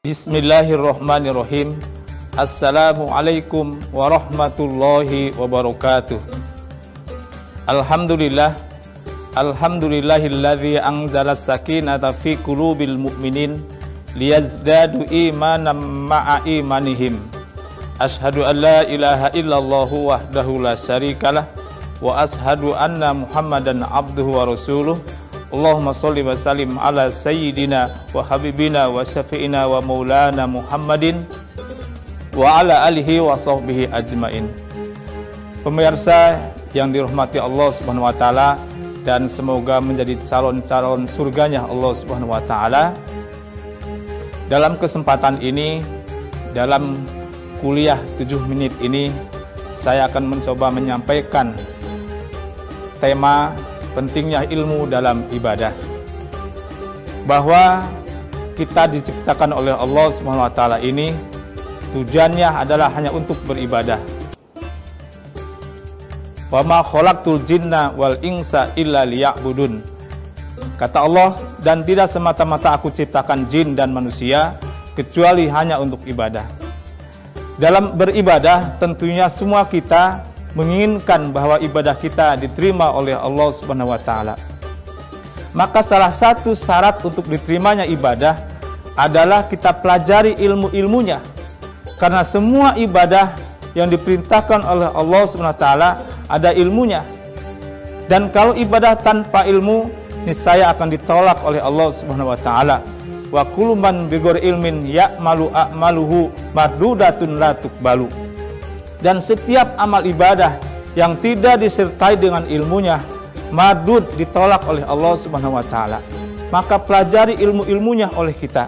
Bismillahirrahmanirrahim. Assalamualaikum warahmatullahi wabarakatuh. Alhamdulillahilladzi anzala sakinata fi qulubil mu'minin liyazdadu imanan ma'a imanihim. Ashhadu an la ilaha illallah wahdahu la syarikalah wa ashhadu anna Muhammadan abduhu wa rasuluh. Allahumma sholli wa sallim ala sayyidina wa habibina wa syafi'ina wa maulana Muhammadin wa ala alihi wa sahbihi ajmain. Pemirsa yang dirahmati Allah Subhanahu wa taala dan semoga menjadi calon-calon surganya Allah Subhanahu wa taala. Dalam kesempatan ini, dalam kuliah 7 menit ini, saya akan mencoba menyampaikan tema pentingnya ilmu dalam ibadah, bahwa kita diciptakan oleh Allah Subhanahu wa taala ini tujuannya adalah hanya untuk beribadah. Wa ma khalaqtul jinna wal insa illa liya'budun. Kata Allah, dan tidak semata-mata aku ciptakan jin dan manusia kecuali hanya untuk ibadah. Dalam beribadah tentunya semua kita menginginkan bahwa ibadah kita diterima oleh Allah Subhanahu wa taala. Maka salah satu syarat untuk diterimanya ibadah adalah kita pelajari ilmu-ilmunya. Karena semua ibadah yang diperintahkan oleh Allah Subhanahu wa taala ada ilmunya. Dan kalau ibadah tanpa ilmu, niscaya akan ditolak oleh Allah Subhanahu wa taala. Wa kullu man bighairi ilmin ya'malu a'maluhu mardudatun la tuqbalu. Dan setiap amal ibadah yang tidak disertai dengan ilmunya, mardud, ditolak oleh Allah Subhanahu wa taala. Maka pelajari ilmu-ilmunya oleh kita.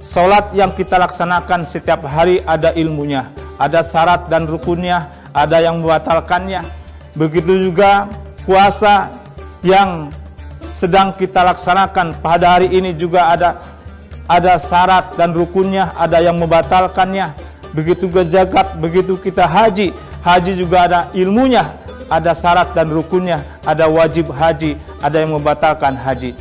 Salat yang kita laksanakan setiap hari ada ilmunya, ada syarat dan rukunnya, ada yang membatalkannya. Begitu juga puasa yang sedang kita laksanakan pada hari ini juga ada syarat dan rukunnya, ada yang membatalkannya. Begitu juga zakat, begitu kita haji juga ada ilmunya, ada syarat dan rukunnya, ada wajib haji, ada yang membatalkan haji.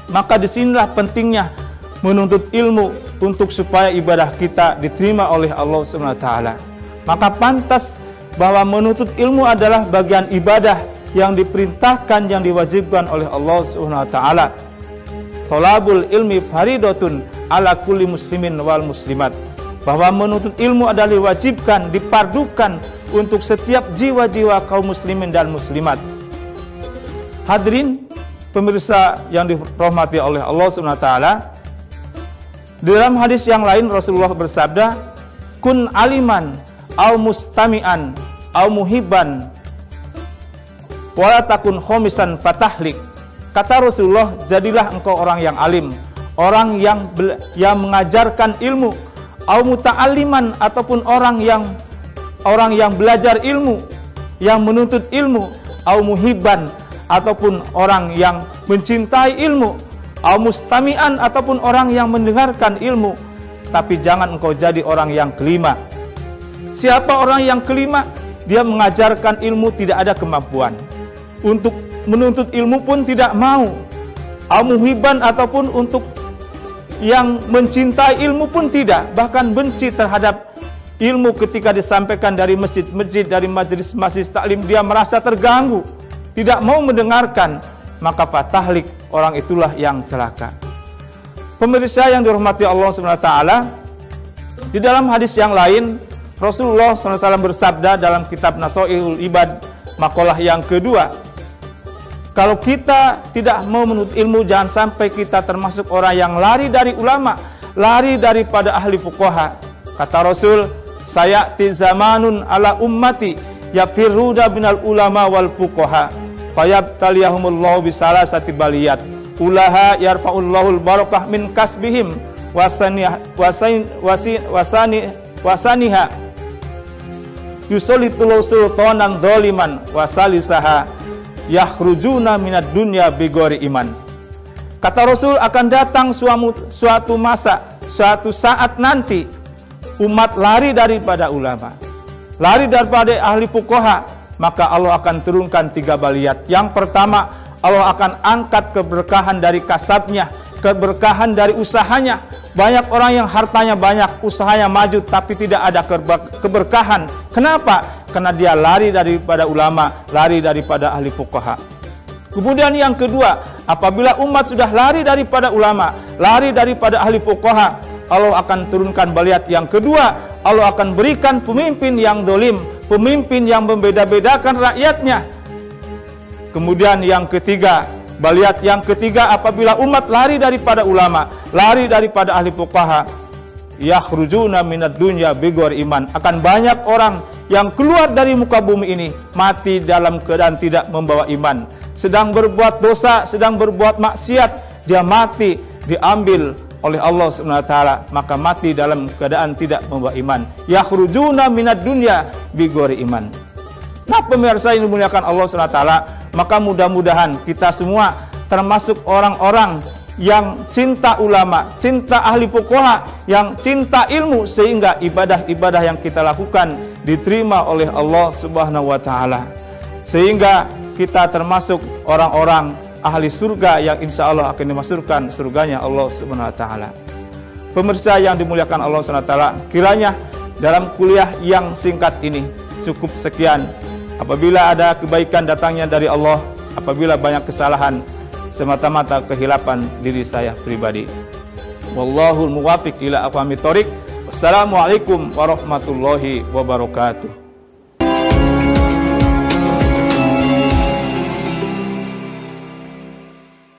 Maka disinilah pentingnya menuntut ilmu untuk supaya ibadah kita diterima oleh Allah Subhanahu wa taala. Maka pantas bahwa menuntut ilmu adalah bagian ibadah yang diperintahkan, yang diwajibkan oleh Allah Subhanahu wa taala. Thalabul ilmi faridatun ala kulli muslimin wal muslimat. Bahwa menuntut ilmu adalah diwajibkan, dipardukan untuk setiap jiwa-jiwa kaum muslimin dan muslimat. Hadirin pemirsa yang dirahmati oleh Allah Subhanahu wa taala, di dalam hadis yang lain Rasulullah bersabda, kun aliman au mustami'an au muhibban wala takun khomisan fatahlik. Kata Rasulullah, jadilah engkau orang yang alim, orang yang mengajarkan ilmu, au muta'alliman, ataupun orang yang belajar ilmu, yang menuntut ilmu, au muhibban, ataupun orang yang mencintai ilmu, au mustami'an, ataupun orang yang mendengarkan ilmu. Tapi jangan engkau jadi orang yang kelima. Siapa orang yang kelima? Dia mengajarkan ilmu, tidak ada kemampuan untuk menuntut ilmu pun tidak mau, au muhibban, ataupun untuk yang mencintai ilmu pun tidak, bahkan benci terhadap ilmu ketika disampaikan dari masjid-masjid, dari majelis-majelis taklim, dia merasa terganggu, tidak mau mendengarkan. Maka fatahlik, orang itulah yang celaka. Pemirsa yang dirahmati Allah Subhanahu wa taala, di dalam hadis yang lain Rasulullah SAW bersabda dalam kitab Nasaihul Ibad makalah yang kedua, kalau kita tidak mau menuntut ilmu, jangan sampai kita termasuk orang yang lari dari ulama, lari daripada ahli fuqaha. Kata Rasul, sayati zamanun ala ummati yafirruda binal ulama wal fuqaha fayabtaliyahumullahu bisalasati baliyat ulaha yarfa'ullahul barakah min kasbihim wasaniha yusolitul sultanan dholiman wasalisaha yakhrujuna minad dunya bighairi iman. Kata Rasul, akan datang suatu masa, suatu saat nanti umat lari daripada ulama, lari daripada ahli fuqaha, maka Allah akan turunkan 3 baliyat. Yang pertama, Allah akan angkat keberkahan dari kasabnya, keberkahan dari usahanya. Banyak orang yang hartanya banyak, usahanya maju, tapi tidak ada keberkahan. Kenapa? Karena dia lari daripada ulama, lari daripada ahli fuqaha. Kemudian yang kedua, apabila umat sudah lari daripada ulama, lari daripada ahli fuqaha, Allah akan turunkan baliat yang kedua. Allah akan berikan pemimpin yang dolim, pemimpin yang membeda-bedakan rakyatnya. Kemudian yang ketiga, baliat yang ketiga, apabila umat lari daripada ulama, lari daripada ahli fuqaha, yakhrujuna minad dunya bighairi iman. Akan banyak orang yang keluar dari muka bumi ini mati dalam keadaan tidak membawa iman. Sedang berbuat dosa, sedang berbuat maksiat, dia mati, diambil oleh Allah Subhanahu wa taala, maka mati dalam keadaan tidak membawa iman. Yakhrujuna minad dunya bighairi iman. Nah, pemirsa yang dimuliakan Allah Subhanahu wa taala, maka mudah-mudahan kita semua termasuk orang-orang yang cinta ulama, cinta ahli fuqaha, yang cinta ilmu, sehingga ibadah-ibadah yang kita lakukan diterima oleh Allah Subhanahu wa taala. Sehingga kita termasuk orang-orang ahli surga yang insya Allah akan dimasukkan surganya Allah Subhanahu wa taala. Pemirsa yang dimuliakan Allah Subhanahu wa taala, kiranya dalam kuliah yang singkat ini cukup sekian. Apabila ada kebaikan datangnya dari Allah, apabila banyak kesalahan semata-mata kehilapan diri saya pribadi. Wallahul muwaffiq ila aqwamit thoriq. Wassalamualaikum warahmatullahi wabarakatuh.